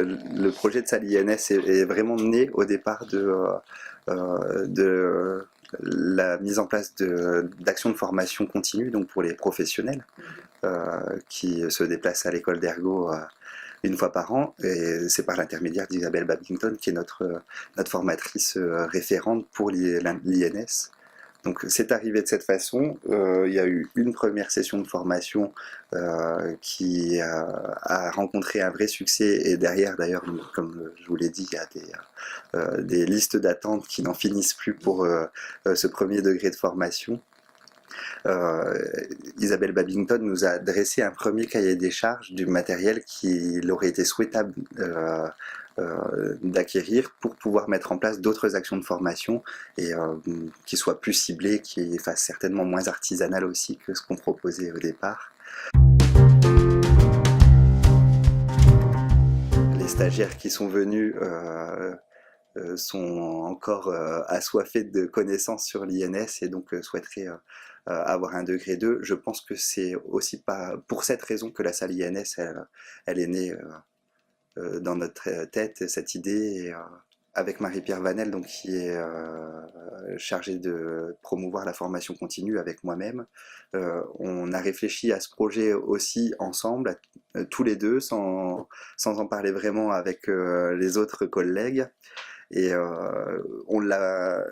le projet de salle INS est vraiment né au départ de la mise en place d'actions de formation continue, donc pour les professionnels qui se déplacent à l'école d'ergo une fois par an, et c'est par l'intermédiaire d'Isabelle Babington qui est notre formatrice référente pour l'INS. Donc c'est arrivé de cette façon. Il y a eu une première session de formation qui a rencontré un vrai succès, et derrière d'ailleurs, comme je vous l'ai dit, il y a des listes d'attente qui n'en finissent plus pour ce premier degré de formation. Isabelle Babington nous a dressé un premier cahier des charges du matériel qu'il aurait été souhaitable d'acquérir pour pouvoir mettre en place d'autres actions de formation et qui soient plus ciblées, qui fassent certainement moins artisanales aussi que ce qu'on proposait au départ. Les stagiaires qui sont venus sont encore assoiffés de connaissances sur l'INS et donc souhaiteraient avoir un degré 2. Je pense que c'est aussi pas pour cette raison que la salle INS elle est née dans notre tête, cette idée, et, avec Marie-Pierre Vanel, donc, qui est chargée de promouvoir la formation continue avec moi-même. On a réfléchi à ce projet aussi ensemble, tous les deux, sans en parler vraiment avec les autres collègues. Et on a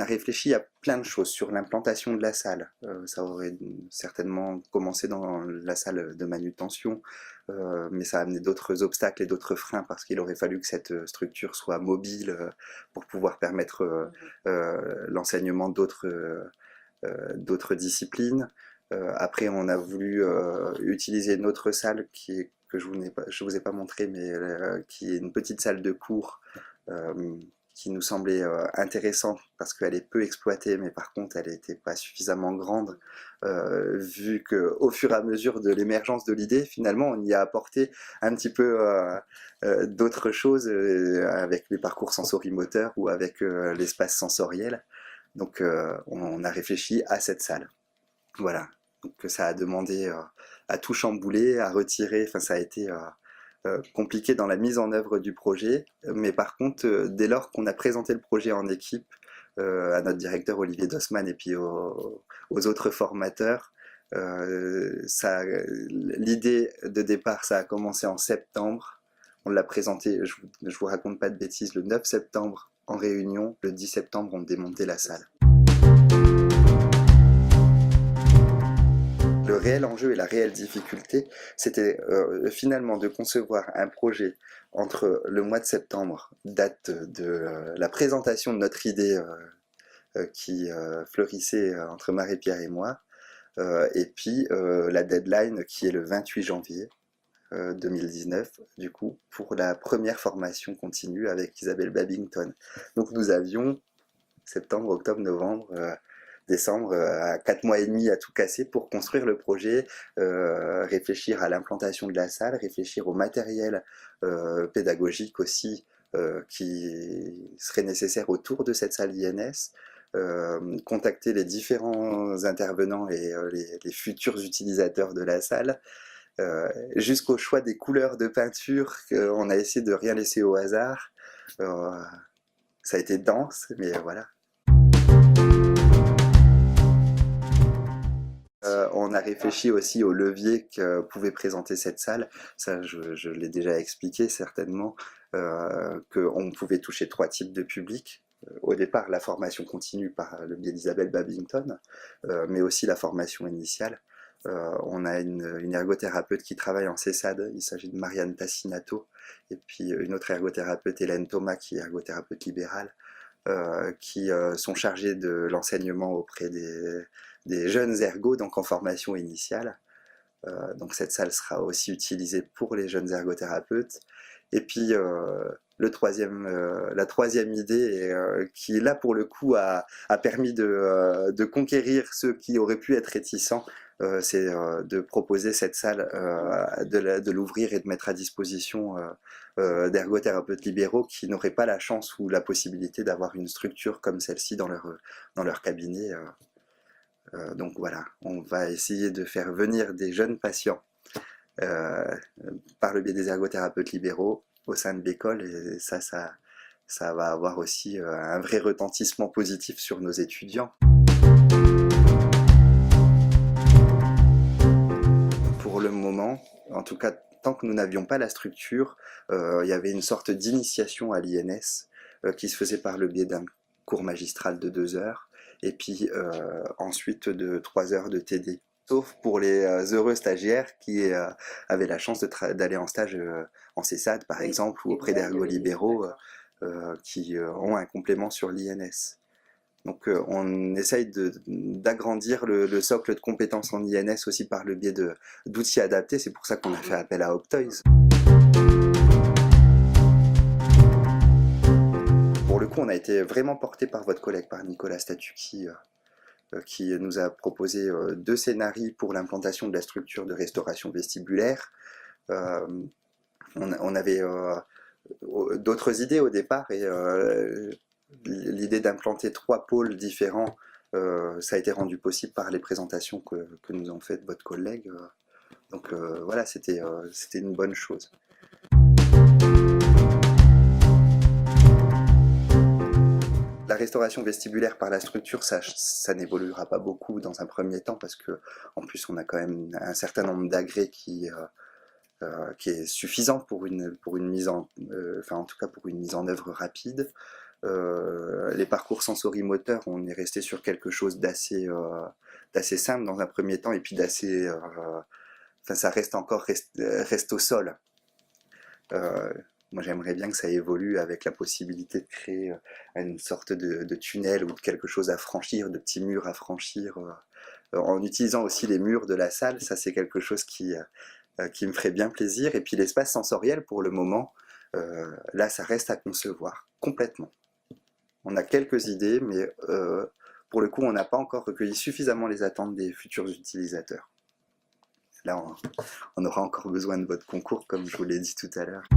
réfléchi à plein de choses sur l'implantation de la salle. Ça aurait certainement commencé dans la salle de manutention, mais ça a amené d'autres obstacles et d'autres freins parce qu'il aurait fallu que cette structure soit mobile pour pouvoir permettre l'enseignement d'autres disciplines. Après, on a voulu utiliser une autre salle que je vous ai pas montré, mais qui est une petite salle de cours qui nous semblait intéressante parce qu'elle est peu exploitée, mais par contre elle n'était pas suffisamment grande, vu qu'au fur et à mesure de l'émergence de l'idée, finalement on y a apporté un petit peu d'autres choses avec les parcours sensorimoteurs ou avec l'espace sensoriel. Donc on a réfléchi à cette salle. Voilà, donc ça a demandé à tout chambouler, à retirer, enfin ça a été compliqué dans la mise en œuvre du projet, mais par contre, dès lors qu'on a présenté le projet en équipe, à notre directeur Olivier Dossman et puis aux autres formateurs, l'idée de départ, ça a commencé en septembre. On l'a présenté, je vous raconte pas de bêtises, le 9 septembre en réunion, le 10 septembre on démontait la salle. Le réel enjeu et la réelle difficulté, c'était finalement de concevoir un projet entre le mois de septembre, date de la présentation de notre idée qui fleurissait entre Marie-Pierre et moi, et puis la deadline qui est le 28 janvier 2019, du coup, pour la première formation continue avec Isabelle Babington. Donc nous avions septembre, octobre, novembre, décembre, à 4 mois et demi à tout casser pour construire le projet, réfléchir à l'implantation de la salle, réfléchir au matériel pédagogique aussi qui serait nécessaire autour de cette salle INS, contacter les différents intervenants et les futurs utilisateurs de la salle, jusqu'au choix des couleurs de peinture, on a essayé de rien laisser au hasard. Ça a été dense, mais voilà. On a réfléchi aussi aux leviers que pouvait présenter cette salle. Ça, je l'ai déjà expliqué certainement, qu'on pouvait toucher 3 types de publics. Au départ, la formation continue par le biais d'Isabelle Babington, mais aussi la formation initiale. On a une ergothérapeute qui travaille en CESAD, il s'agit de Marianne Tassinato, et puis une autre ergothérapeute, Hélène Thomas, qui est ergothérapeute libérale, qui sont chargés de l'enseignement auprès des jeunes ergots, donc en formation initiale. Donc cette salle sera aussi utilisée pour les jeunes ergothérapeutes. Et puis la troisième idée, qui là pour le coup a permis de conquérir ceux qui auraient pu être réticents, c'est de proposer cette salle, de l'ouvrir et de mettre à disposition d'ergothérapeutes libéraux qui n'auraient pas la chance ou la possibilité d'avoir une structure comme celle-ci dans leur cabinet. Donc voilà, on va essayer de faire venir des jeunes patients par le biais des ergothérapeutes libéraux au sein de l'école, et ça va avoir aussi un vrai retentissement positif sur nos étudiants. Pour le moment, en tout cas tant que nous n'avions pas la structure, il y avait une sorte d'initiation à l'INS qui se faisait par le biais d'un cours magistral de 2 heures, et puis ensuite de 3 heures de TD. Sauf pour les heureux stagiaires qui avaient la chance d'aller en stage en CESAD par exemple, ou auprès d'ergo-libéraux qui ont un complément sur l'INS. Donc on essaye d'agrandir le socle de compétences en INS aussi par le biais d'outils adaptés. C'est pour ça qu'on a fait appel à Optoys. Pour le coup, on a été vraiment porté par votre collègue, par Nicolas Statu, qui nous a proposé 2 scénarios pour l'implantation de la structure de restauration vestibulaire. On avait d'autres idées au départ, et l'idée d'implanter 3 pôles différents, ça a été rendu possible par les présentations que nous ont faites votre collègue. Donc voilà, c'était une bonne chose. La restauration vestibulaire par la structure, ça n'évoluera pas beaucoup dans un premier temps, parce que en plus on a quand même un certain nombre d'agrès qui est suffisant pour une mise en, enfin en tout cas pour une mise en œuvre rapide. Les parcours sensorimoteurs, on est resté sur quelque chose d'assez simple dans un premier temps, et puis d'assez, enfin ça reste encore reste au sol. Moi j'aimerais bien que ça évolue avec la possibilité de créer une sorte de tunnel ou de quelque chose à franchir, de petits murs à franchir, en utilisant aussi les murs de la salle. Ça c'est quelque chose qui me ferait bien plaisir. Et puis l'espace sensoriel, pour le moment, là ça reste à concevoir complètement. On a quelques idées, mais pour le coup on n'a pas encore recueilli suffisamment les attentes des futurs utilisateurs. Là on aura encore besoin de votre concours, comme je vous l'ai dit tout à l'heure.